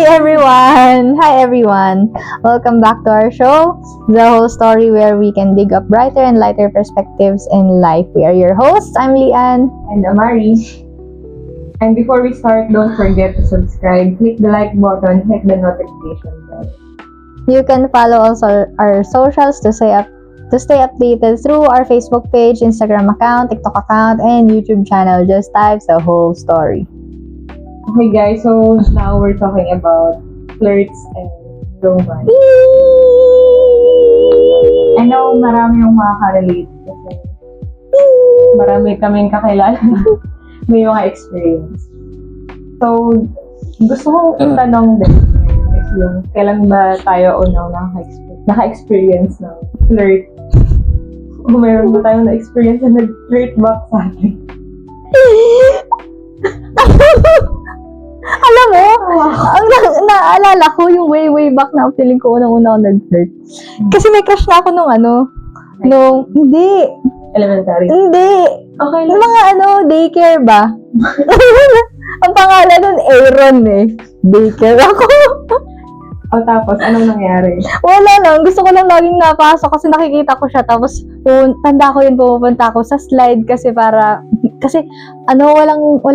Hi everyone! Welcome back to our show, The Whole Story, where we can dig up brighter and lighter perspectives in life. We are your hosts. I'm Lian. And Amari. And before we start, don't forget to subscribe, click the like button, hit the notification bell. You can follow also our socials to stay updated through our Facebook page, Instagram account, TikTok account, and YouTube channel. Just type The Whole Story. Okay guys, so now we're talking about flirts and romance. I know marami yung makaka-relate kasi marami kaming kakilala. May mga experience. So, gusto kong itanong din if yung kailan ba tayo unang naka-experience ng flirt? O meron ba tayong na-experience na nag-flirt back sa atin? Alam mo, ang naalala ko yung way back na feeling ko unang-una ako nag-flirt. Kasi may crush na ako hindi. Elementary. Hindi. Okay lang. Yung mga daycare ba? Ang pangalan nun, Aaron eh. Daycare ako. O tapos, anong nangyari? Wala lang. Gusto ko lang laging napasok kasi nakikita ko siya. Tapos, tanda ko yun, pupunta ako sa slide kasi wala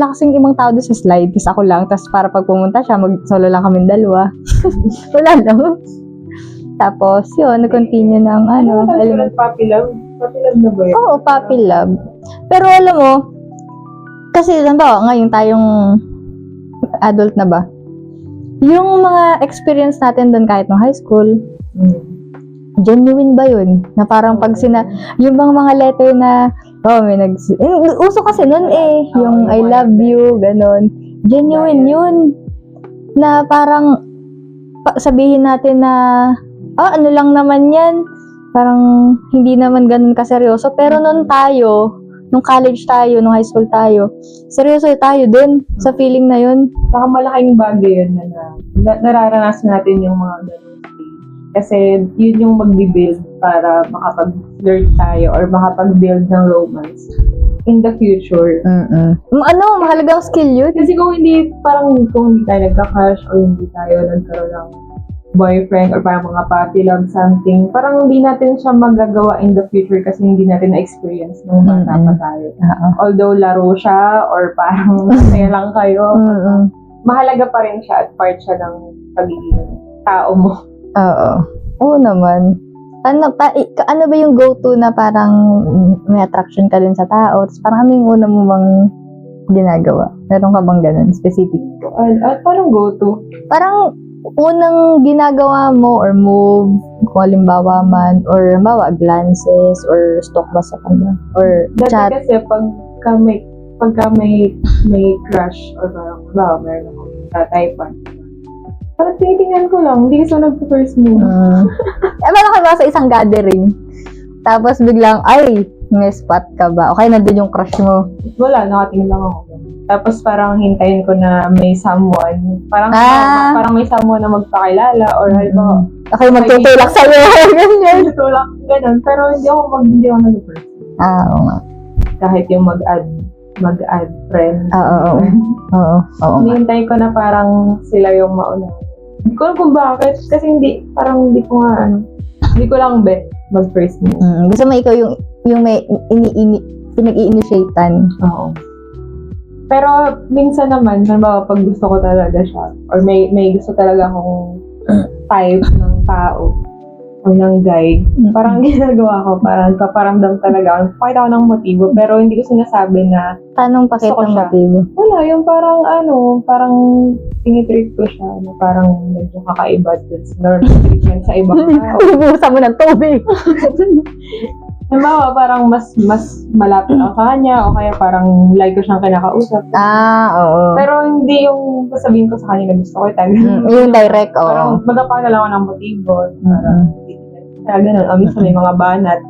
kasing ibang tao doon sa slide. Kasi ako lang. Tapos para pag pumunta siya, mag-solo lang kami dalawa. Wala lang. Tapos, yun, nag-continue ng Puppy love? Puppy love na ba yun? Oo, puppy love. Pero alam mo, kasi ngayon tayong adult na ba? Yung mga experience natin doon kahit no high school, genuine ba yun? Na parang pag yung mga letter na, uso kasi nun yung I love you, ganon. Genuine yun. Na parang, sabihin natin na, ano lang naman yan, parang hindi naman ganun kaseryoso. Pero nung college tayo, nung high school tayo, seryoso tayo din sa feeling na yun. Saka malaking bagay yun na nararanasan natin yung mga ganun. Kasi yun yung mag-build para makapag-flirt tayo or makapag-build ng romance in the future. Mahalagang skill yun. Kasi kung hindi tayo nagka-crush or hindi tayo nagkaroon ng boyfriend or parang mga puppy love something, parang hindi natin siya magagawa in the future kasi hindi natin na-experience nung bata pa tayo. Although laro siya or parang masaya lang kayo, mahalaga pa rin siya at part siya ng pagiging tao mo. Oo naman. Ano ba yung go-to na parang may attraction ka din sa tao? Tapos parang ano yung una mo bang ginagawa? Meron ka bang ganun? Specific? At parang go-to? Parang unang ginagawa mo or move, kung halimbawa man, or halimbawa glances, or stalk ba sa kanya, or chat. Dati kasi pagka may crush or parang meron akong tataypan, parang tinitingnan ko lang, hindi ko nag-first move. Meron ka ba sa isang gathering? Tapos biglang, may spot ka ba? Okay, nandun yung crush mo. Wala, nakatingin lang ako. Tapos parang hintayin ko na may someone. Parang may someone na magpakilala or halimbawa. Okay, magtutulak sa'yo. Ganyan. Ganun. Pero hindi ako nag-first. Oo nga. Kahit yung mag-add friend. Oo. Hintayin ko na parang sila yung mauna. Hindi ko alam kung bakit. Kasi hindi ko lang bet mag-first mo. Gusto mo ikaw yung may pinag-i-initiatean. Oo. Pero minsan naman, halimbawa pag gusto ko talaga siya, or may gusto talaga akong type ng tao o ng guy, parang ginagawa ko, parang paparamdam talaga, pakita ko ng motibo, pero hindi ko sinasabi na tanong pakita ng motibo. Wala, yung parang parang tinitreat ko siya, na parang medyo kakaiba dun sa normal treatment sa ibang tao. Ubusan mo ng tubig. Halimbawa, parang mas malapit ako sa kanya o kaya parang like ko siyang kinakausap. Oo. Pero hindi yung sasabihin ko sa kanya na gusto ko ito. Yung direct, oo. Parang magpapakala lang ako ng motibo. Parang ganun. Minsan may mga banat,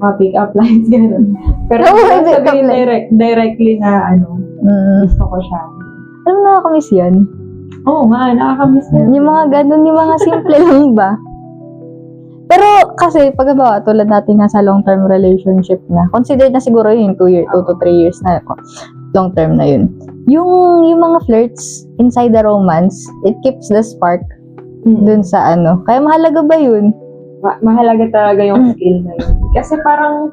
mga pick-up lines, ganun. Pero sabihin directly na gusto ko siya. Alam mo, nakakamiss yan? Oo nga, nakakamiss na. Yung mga ganun, yung mga simple lang ba? Pero kasi pag tulad natin nasa long-term relationship na, considered na siguro yun 2 to 3 years na. long term na yun. Yung mga flirts inside the romance, it keeps the spark dun sa ano. Kaya mahalaga ba yun? Mahalaga talaga yung skill na yun. Kasi parang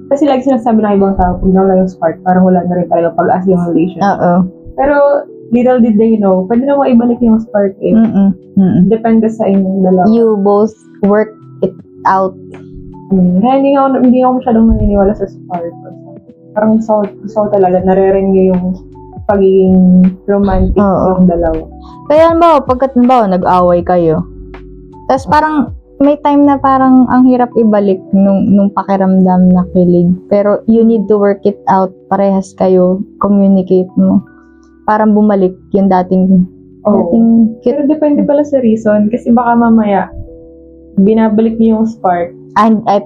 kasi lagi sinasabi ng ibang tao, pag nawala yung spark, parang wala na rin talaga pag-as yung relation. Oo. Pero, little did they know, pwede na maibalik yung spark eh. Depende sa inyong dalawa. You both work it out. Kaya hindi ako masyadong naniniwala sa spark. Parang gusto ko talaga, nare-renew yung pagiging romantic ng dalawa. Kaya pagkat nag-away kayo, tapos parang may time na parang ang hirap ibalik nung pakiramdam na kilig. Pero you need to work it out. Parehas kayo, communicate mo. Parang bumalik yung dating cute. Pero depende pala sa reason. Kasi baka mamaya, binabalik niyo yung spark.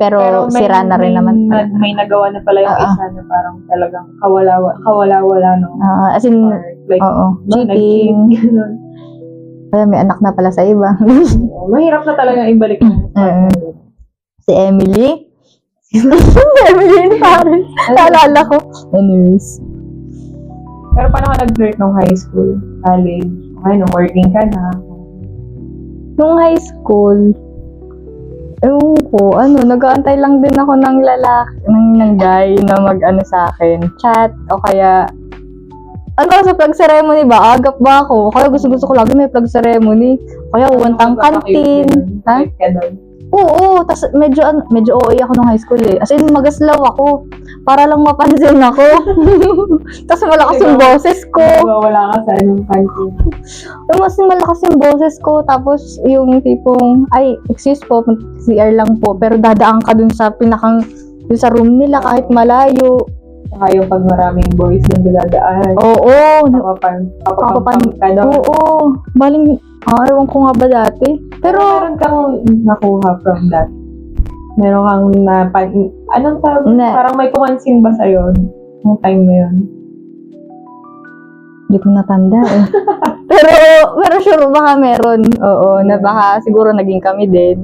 Pero sira na rin naman. May nagawa na pala yung isa na parang talagang kawala-wala no. As in, spark. Like, cheating. Ganun. Kaya may anak na pala sa iba. Mahirap na talaga ibalik yung spark. Si Emily. Emily yun parang. Naalala ko. Anyways. Pero paano ka nag-flirt nung high school, college? Okay, nung working ka na. Nung high school, ewan ko, nag-aantay lang din ako ng lalaki, ng guy na mag-ano sa akin. Chat, o kaya, sa plug ceremony ba? Agap ba ako? Kaya gusto ko lagi may plug ceremony. Kaya uwantang kantin. Ha? Oo, tas medyo OA ako nung high school eh. As in, magaslaw ako. Para lang mapansin ako. Tas malakas yung boses ko. Wala ka sa anong kantin. Mas malakas yung boses ko. Tapos yung tipong, excuse po, CR lang po. Pero dadaan ka dun sa dun sa room nila kahit malayo. Saka yung pag maraming boys yung dadaan. Oo. Papapampam ka doon. Oo. Baling, ewan ko nga ba dati. Pero, meron kang nakuha from that. Meron kang anong tawag? Parang may pumansin ba sa'yo nung time mo yun? Hindi ko natanda eh. pero sure baka meron. Oo, na baka siguro naging kami din.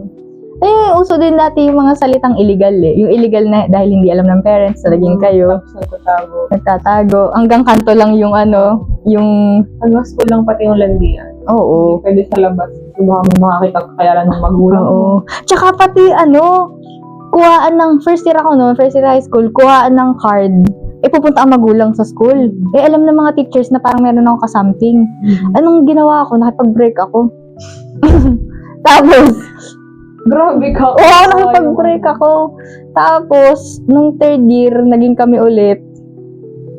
Uso din dati yung mga salitang illegal eh. Yung illegal na dahil hindi alam ng parents na naging kayo. Nagtatago. Hanggang kanto lang yung yung... Hanggang school lang pati yung landian. Oo. Hindi pwede sa labas. Baka may makakita kakayaran ng magulang. Oo. Tsaka pati kuhaan ng first year high school, kuhaan ng card. Pupunta ang magulang sa school. Alam ng mga teachers na parang meron akong kasamting. Anong ginawa ko? Nakipag-break ako. Tapos, grabe ka. Oo, nakipag-break ako. Tapos, nung third year, naging kami ulit.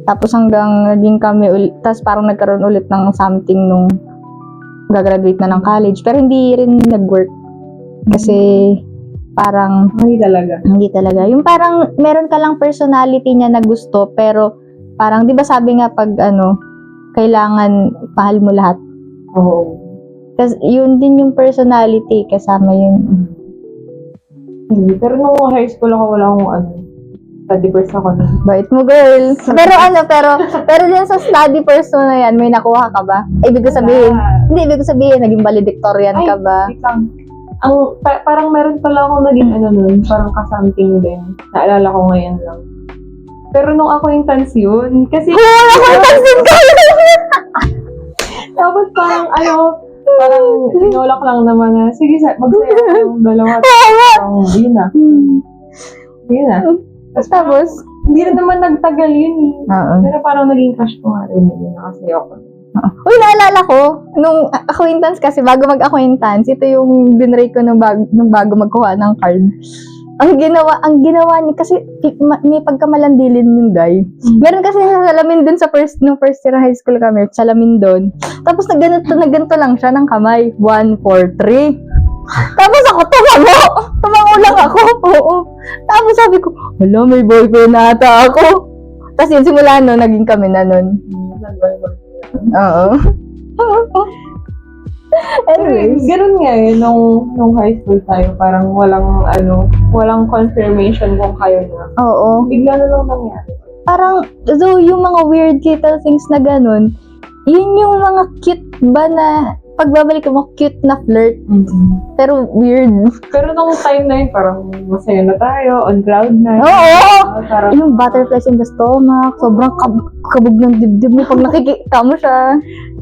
Tapos hanggang naging kami ulit. Tapos parang nagkaroon ulit ng something nung gagraduate na ng college. Pero hindi rin nag-work. Kasi parang... Hindi talaga. Yung parang meron ka lang personality niya na gusto. Pero parang, di ba sabi nga pag kailangan mahal mo lahat. Oo. Kasi yun din yung personality. Kasama yun. Pero nung high school ako, wala akong study first ako. Bait mo, girl. Pero din sa study first mo na yan, may nakuha ka ba? Ibig ko sabihin, naging valedictorian ka ba? Parang meron pala ako naging nun, parang kasamting din. Naalala ko ngayon lang. Pero nung acquaintance yun, kasi... acquaintance din ka! Tapos parang parang inulak lang naman na, sige, magsaya yung dalawa. Yun na. Tapos, hindi na naman nagtagal yun eh. Pero parang naging crush ko nga rin yun. Nakasaya ako. Uy, naalala ko, nung acquaintance kasi, bago mag-acquaintance, ito yung dinray ko nung bago magkuha ng card. Ang ginawa niya, kasi may pagkamalandilin yung guy. Meron kasi salamin dun nung first year high school kami, salamin dun. Tapos nagganto lang siya ng kamay. 1, 4, 3. Tapos ako, tumango lang ako. Oo. Tapos sabi ko, hala, may boyfriend na ata ako. Tapos yun, simula naging kami na nun. Oo. Anyways, ganun nga nung high school tayo, parang walang confirmation kung kayo na. Oo. Bigla na lang nangyari. Parang, so yung mga weird little things na ganun, yun yung mga cute ba na pagbabalik mo, cute na flirt, pero weird. Pero nung time na yun, parang masaya na tayo, on cloud na. Oo! Parang, Yung butterflies in the stomach, sobrang kabog ng dibdib mo pag nakikita mo siya.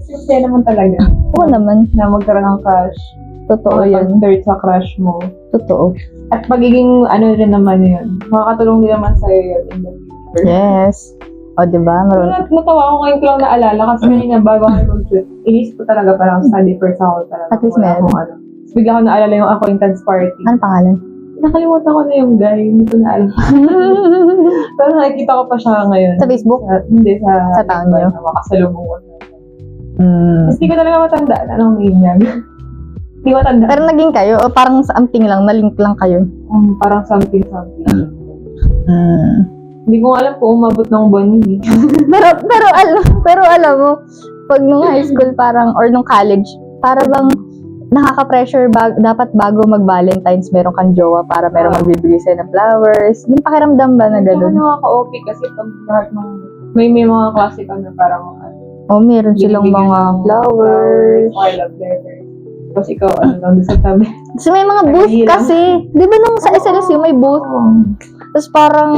simple naman talaga. Oo naman, Na magkaroon ng crush. totoo yun. Pag-third sa crush mo. Totoo. At magiging ano rin naman yun. Makakatulong din naman sa'yo yun in the future. Yes. O, diba? Pero Maroon. natawa ako ngayon ko lang naalala kasi kanina bago ako mag-shoot, inisip ko talaga parang study first ako talaga. At least Wala meron. akong ano. Tapos bigla ko naalala yung acquaintance party. Ano pangalan? Nakalimutan ko na yung guy, hindi ko na alam. Pero nakikita ko pa siya ngayon. Sa Facebook? Hindi, Sa town niyo? Makasalubong ko. Mm. Tapos hindi ko talaga matandaan anong name niya. Hindi ko matandaan. Pero naging kayo, o parang something lang, na-link lang kayo? Parang something. Mm. Hindi ko alam kung umabot ng buwan yun. pero alam mo, pag nung high school parang, or nung college, para bang nakaka-pressure dapat bago mag-Valentine's meron kang jowa para meron magbibigay sa'yo ng flowers. Yung pakiramdam ba na Kaya gano'n? nakaka-OP kasi pag lahat ng may mga klase ka na parang Oh, meron silang binibigyan mga ng flowers. or love letters. Tapos ikaw, ano lang doon sa tabi. Kasi may mga booth Naghihilang. kasi. Di ba nung sa SLSU may booth? Tapos parang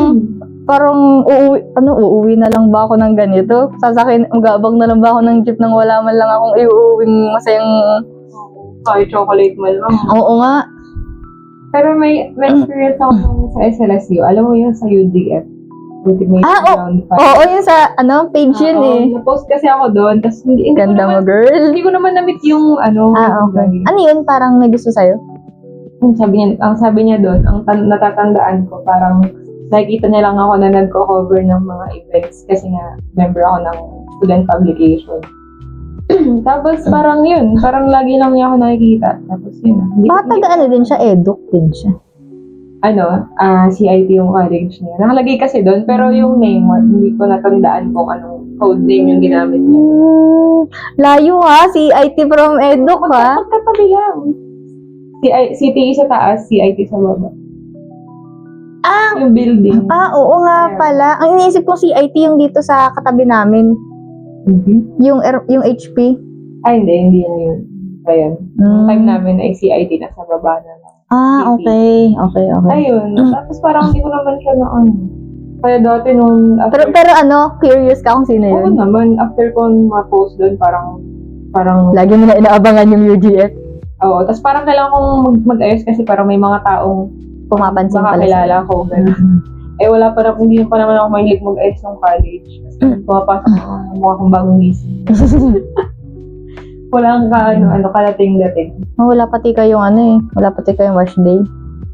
uuwi na lang ba ako ng ganito? Sasakyan, magabang na lang ba ako ng jeep nang wala man lang akong iuuwing masayang... Kahit chocolate man lang. Oo nga. Pero may experience ako nung sa SLSU. Alam mo yun sa UDF. Ultimate Round Five. Oo, yun sa, page yun eh. Na-post kasi ako doon. Tapos hindi ko Ganda mo, naman, girl. hindi ko naman na-meet yung Okay. Ano yun? Parang may gusto sa'yo? Ang sabi niya doon, natatandaan ko, parang nakikita niya lang ako na nagko-cover ng mga events kasi nga member ako ng student publication. Tapos parang yun, parang lagi lang niya ako nakikita. Tapos yun. Taga-ano din siya? Eduk din siya. CIT yung college niya. Nakalagay kasi doon, pero yung name mo, hindi ko natandaan kung anong code name yung ginamit niya. Layo ha, CIT from Eduk ha. Magkatabi lang. CTE sa taas, CIT sa baba. Yung building. Oo nga pala. Ang iniisip ko CIT yung dito sa katabi namin. Yung HP. Hindi na yun. Ayun. Yung time namin ay CIT na sa baba na lang. Okay. Ayun. Tapos parang hindi ko naman siya na Kaya dati nung... Pero curious ka kung sino Oo yun? naman. After ko ma-post doon, parang... Lagi mo na inaabangan yung UGF. Oo. Tapos parang kailangan kong mag-ayos kasi parang may mga taong Pumapansin pala makakilala ko. Wala pa na, hindi pa naman ako mahilig mag-ayos ng college. Kasi pumapasok ako mukha kong bagong gising. Walang kalating-dating. Wala pati kayong wala pati kayong wash day.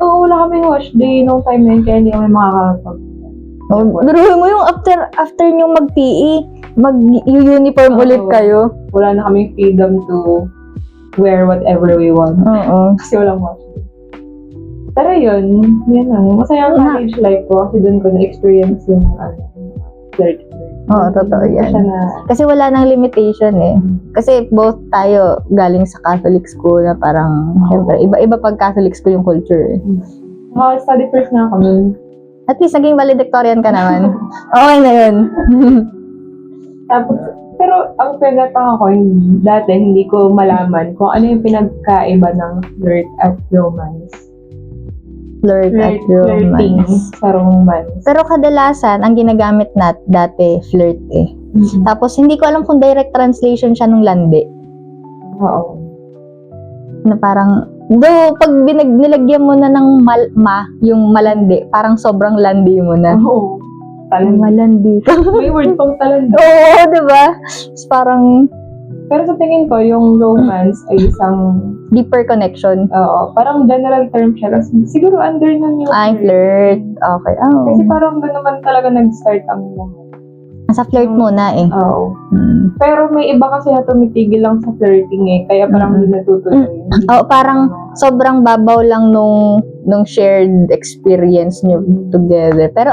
Oo, wala kaming wash day nung time na yun, kaya hindi kami makakapag. Duruhin mo yung after nyo mag-PE, mag-uniform ulit kayo. Wala na kaming freedom to wear whatever we want. Oo. Kasi walang wash day. Pero yun lang. Masaya ang college life ko kasi doon ko na-experience yung church. Oo, totoo yan. Kasi wala nang limitation eh. Kasi both tayo galing sa Catholic school na parang, syempre, iba-iba pag Catholic school yung culture eh. Study first na ako nun. At least naging valedictorian ka naman. Okay na yun. Tapos, pero ang pinatang ako, dati hindi ko malaman kung ano yung pinagkaiba ng flirt at romance. Flirt at Flirting romance. sa romance. Pero kadalasan, ang ginagamit dati, flirt eh. Tapos, hindi ko alam kung direct translation siya nung landi. Oo. Na parang, pag nilagyan mo na ng yung malandi, parang sobrang landi mo na. Oo. Malandi ka. May word pang talanda. Oo, diba? Tapos parang, Pero sa tingin ko, yung romance ay isang, deeper connection. parang general term siya. Kasi siguro under nun yung Flirt. Okay. Kasi parang doon naman talaga nag-start ang lahat. Sa flirt muna eh. Oo. Pero may iba kasi na tumitigil lang sa flirting eh. Kaya parang hindi natutuloy. Parang sobrang babaw lang nung shared experience nyo together. Pero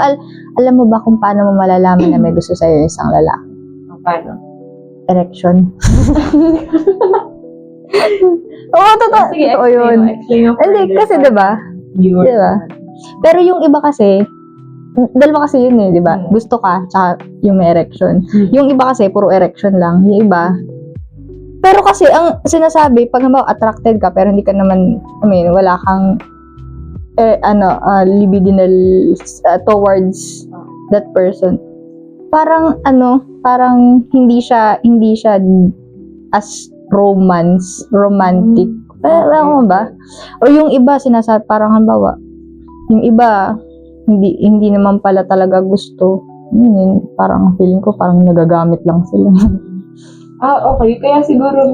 alam mo ba kung paano mo malalaman na may gusto sa'yo isang lalaki? Paano? Erection. Oo, totoo. Sige, Totoo yun. explain mo Hindi, further kasi pa. diba? Diba? Pero yung iba kasi, dalawa kasi yun eh, diba? Gusto ka, tsaka yung may erection. Yung iba kasi, puro erection lang. Yung iba, Pero kasi, ang sinasabi, pag halimbawa attracted ka, pero hindi ka naman, wala kang, libidinal towards that person. Parang, hindi siya as romantic. Alam mo ba? O yung iba, sinasabi, parang halimbawa, yung iba, hindi naman pala talaga gusto. Parang feeling ko, parang nagagamit lang sila. Okay. Kaya siguro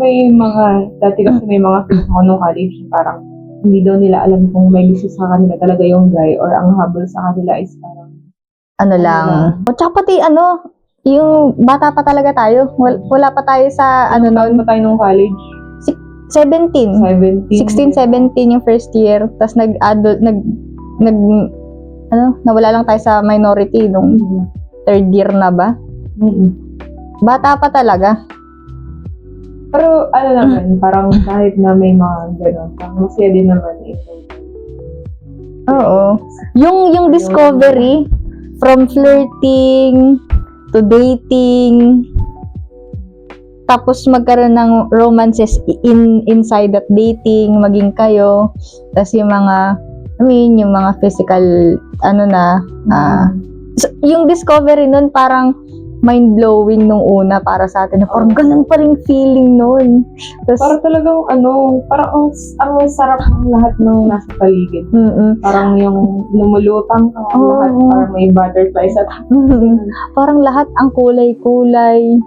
dati kasi may mga friends ako nung college, parang hindi daw nila alam kung may gusto sa kanila talaga yung guy or ang habol sa kanila is parang Lang. O tsaka pati yung bata pa talaga tayo. Wala pa tayo sa taon noon, pa tayo nung college. 17. 17. 16, 17 yung first year. Tapos nawala lang tayo sa minority nung third year na ba? Bata pa talaga. Pero naman, parang kahit na may mga gano'n, parang masaya din naman ito. Oo. Yung discovery from flirting to dating, tapos magkaroon ng romances inside that dating, maging kayo, tapos yung mga physical, yung discovery nun parang mind-blowing nung una para sa atin. Parang ganun pa rin feeling nun. Tapos, Parang talagang parang ang sarap ng lahat ng nasa paligid. Parang yung lumulutang ka, lahat parang may butterflies at parang lahat ang kulay-kulay.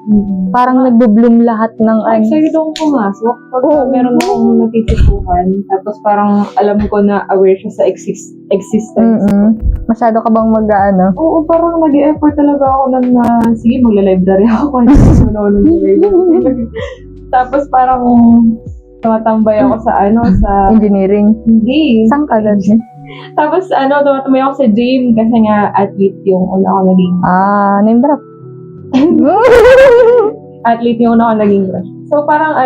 Parang nagbo-bloom lahat ng excited akong pumasok pag meron akong natitipuhan. Tapos parang alam ko na aware siya sa existence. Masyado ka bang Oo, parang nag-e-effort talaga ako na sige, magla-library ako kahit ano ng library. Tapos parang tumatambay ako sa engineering? hindi. Saan ka doon? Tapos tumatambay ako sa gym kasi nga athlete yung una ko naging Name drop. athlete yung una ko naging crush. So parang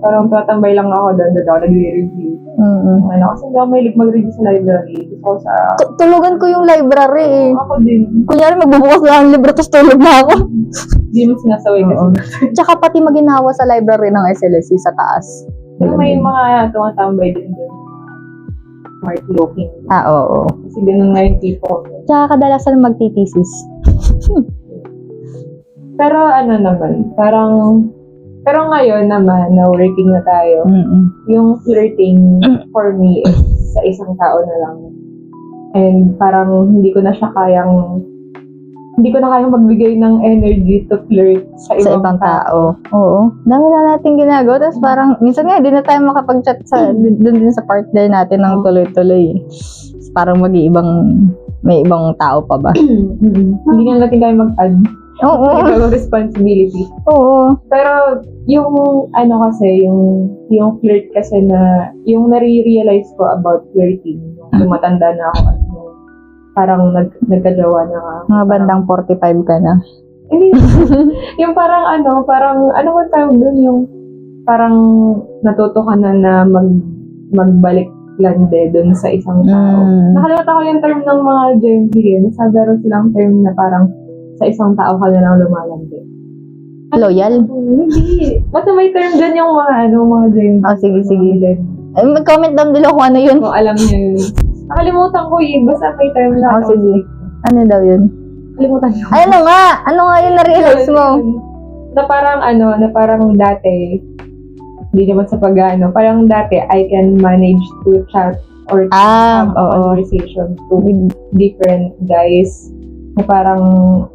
parang tumatambay lang ako doon ako nagre-review. Kasi hindi ako mahilig mag-review sa library. Gusto ko sa Tulugan ko yung library eh. ako din. Kunyari magbubukas na ang libro tapos tulog na ako. Hindi mo sinasaway kasi. Tsaka pati maginawa sa library ng SLSC sa taas. Pero may mga tumatambay din doon. Smart looking. Oo. Kasi ganun nga yung tipo ko. Tsaka kadalasan magtitisis. Pero naman, pero ngayon naman, na working na tayo, yung flirting for me is sa isang tao na lang. And parang hindi ko na kayang magbigay ng energy to flirt sa ibang tao. Oo. Dami na natin ginagawa. Tapos parang, minsan nga, hindi na tayo makapag-chat dun din sa partner natin ng tuloy-tuloy. Parang may ibang tao pa ba? Hindi na natin kaya mag-add. Oo. Ibang responsibility. Oo. Pero yung kasi, yung flirt kasi na, yung nare-realize ko about flirting, yung tumatanda na ako at parang nagkajowa na nga. Mga bandang 45 ka na. Hindi. Yung parang ano ba tawag dun, yung parang natuto ka na magbalik lande dun sa isang tao. Nakalimutan ko yung term ng mga Gen Z yun. Meron silang term na parang sa isang tao ka na lang lumalande. Loyal? Hindi. Basta may term dun yung mga Gen Z. Sige. Mag-comment down below kung ano yun. Kung alam niyo yun. Nakalimutan ko yun. Basta may term na. Sige. Ano daw yun? Nakalimutan ko. Ay, ano nga yung na-realize mo? Na parang dati, hindi naman sa parang dati, I can manage to chat or have a conversation to different guys. Na parang,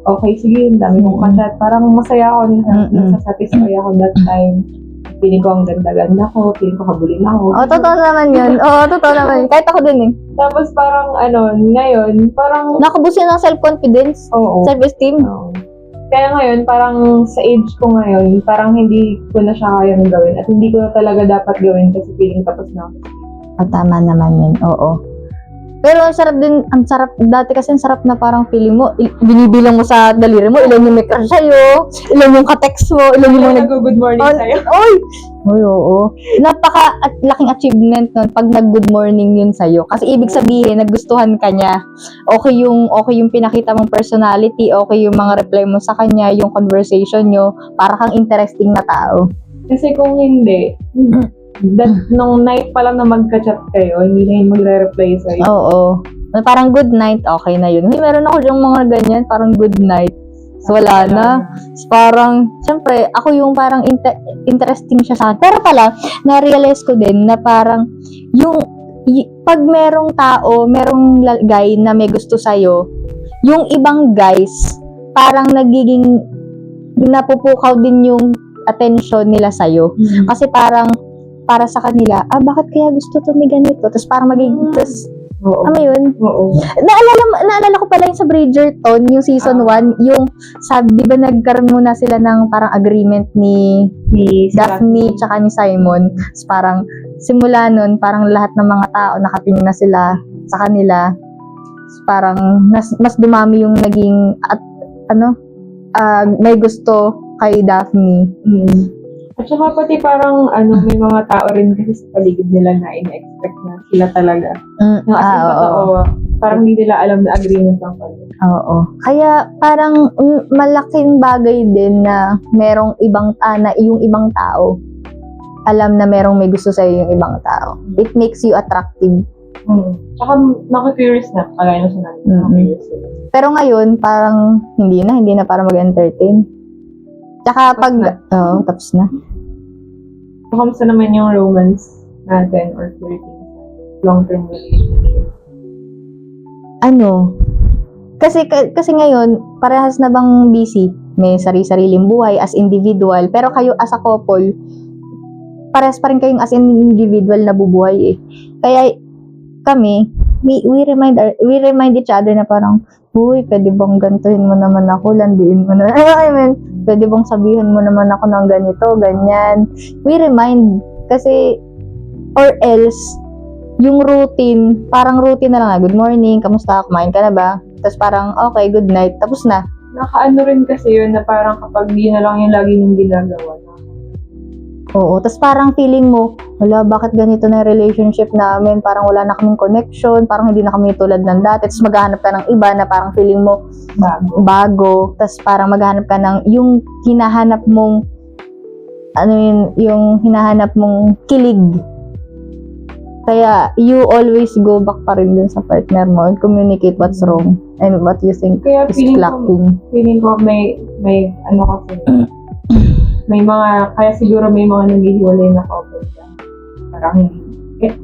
okay, sige, ang dami kong ka-chat. Parang masaya ako, nasasatisfy ako that time. Piling ko ang ganda-ganda ko, piling ko habulin ako. Totoo naman yun. Totoo naman. Kahit ako din eh. Tapos parang, ngayon, parang... Nakabusin ng self-confidence. Oo. Self-esteem. Oo. Kaya ngayon, parang sa age ko ngayon, parang hindi ko na siya kayang gawin. At hindi ko na talaga dapat gawin kasi feeling tapos na ako. Tama naman yun. Oo. Pero ang sarap, dati kasi ang sarap na parang feeling mo, binibilang mo sa daliri mo, ilan yung may crush sa'yo, ilan yung ka-text mo, ilan yung nag-good morning sa'yo. Oy, oo. Laking achievement nun pag nag-good morning yun sa'yo. Kasi ibig sabihin, nagustuhan ka niya. Okay yung pinakita mong personality, okay yung mga reply mo sa kanya, yung conversation nyo, para kang interesting na tao. Kasi kung hindi, nung night pa lang na magka-chat kayo, hindi na yun magre-reply sa'yo. Oo. Parang good night, okay na yun. May meron ako yung mga ganyan, parang good night. So, wala na. Parang, syempre, ako yung parang interesting siya sa akin. Pero pala, na-realize ko din na parang, pag merong tao, merong guy na may gusto sa'yo, yung ibang guys, parang nagiging, napupukaw din yung attention nila sa'yo. Kasi parang, para sa kanila, bakit kaya gusto to ni ganito? Tapos parang magiging, Oo. ano yun? Oo. Naalala ko pala yung sa Bridgerton, yung season 1, yung, di ba nagkaroon muna sila ng parang agreement ni Daphne tsaka ni Simon. Tapos parang, simula nun, parang lahat ng mga tao nakatingin na sila sa kanila. Tapos parang, mas dumami yung naging, may gusto kay Daphne. At saka pati parang may mga tao rin kasi sa paligid nila na ina-expect na sila talaga. Yung as in totoo, parang hindi nila alam na agreement lang pala. Oo. Kaya parang malaking bagay din na merong yung ibang tao. Alam na merong may gusto sa'yo yung ibang tao. It makes you attractive. Tsaka nakaka-curious na, kagaya na sinabi. Nakaka-curious sila. Pero ngayon, parang hindi na para mag-entertain. Tsaka tapos na. So, kamusta naman yung romance natin or flirting long-term relationship? Kasi ngayon, parehas na bang busy? May sarili-sariling buhay as individual. Pero kayo as a couple, parehas pa rin kayong as individual na bubuhay eh. Kaya kami, we remind each other na parang, uy, pwede bang gantuhin mo naman ako, landiin mo na. Pwede bang sabihin mo naman ako ng ganito, ganyan. We remind, kasi, or else, yung routine, parang routine na lang, good morning, kamusta, kumain ka na ba? Tapos parang, okay, good night, tapos na. Nakaano rin kasi yun na parang kapag di na lang yung lagi yung ginagawa. Oo, tapos parang feeling mo, wala, bakit ganito na yung relationship namin? Parang wala na kaming connection, parang hindi na kami tulad ng dati. Tapos maghahanap ka ng iba na parang feeling mo bago. Tapos parang maghahanap ka ng yung hinahanap mong, yung hinahanap mong kilig. Kaya you always go back pa rin dun sa partner mo and communicate what's wrong and what you think kaya is lacking. Feeling ko may kasi, may mga, kaya siguro may mga naghihiwalay na couple dyan.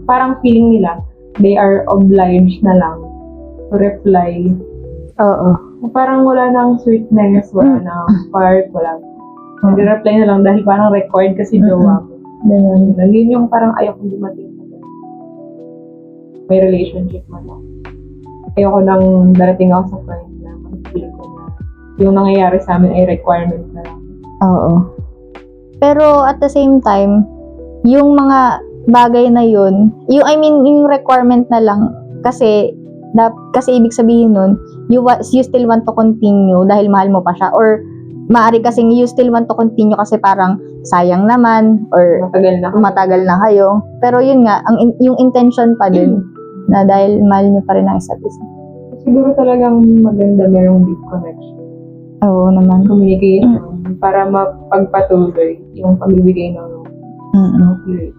Parang feeling nila, they are obliged na lang to reply. Oo. Parang wala nang sweetness, wala nang part, wala. Nag-reply na lang dahil parang record kasi jowa ko. Yun yung parang ayoko dumating sa may relationship man lang. Ayoko nang darating ako sa point na mag-feel ko na yung nangyayari sa amin ay requirement na lang. Oo. Pero at the same time, yung mga bagay na yun, yung requirement na lang, kasi ibig sabihin nun, you still want to continue dahil mahal mo pa siya, or maaari kasing you still want to continue kasi parang sayang naman, or matagal na kayo. Pero yun nga, yung intention pa din, na dahil mahal niyo pa rin ang isa't isa. Siguro talagang maganda merong deep connection. Oo naman. Communication para mapagpatuloy yung pagbibigay ng flirt.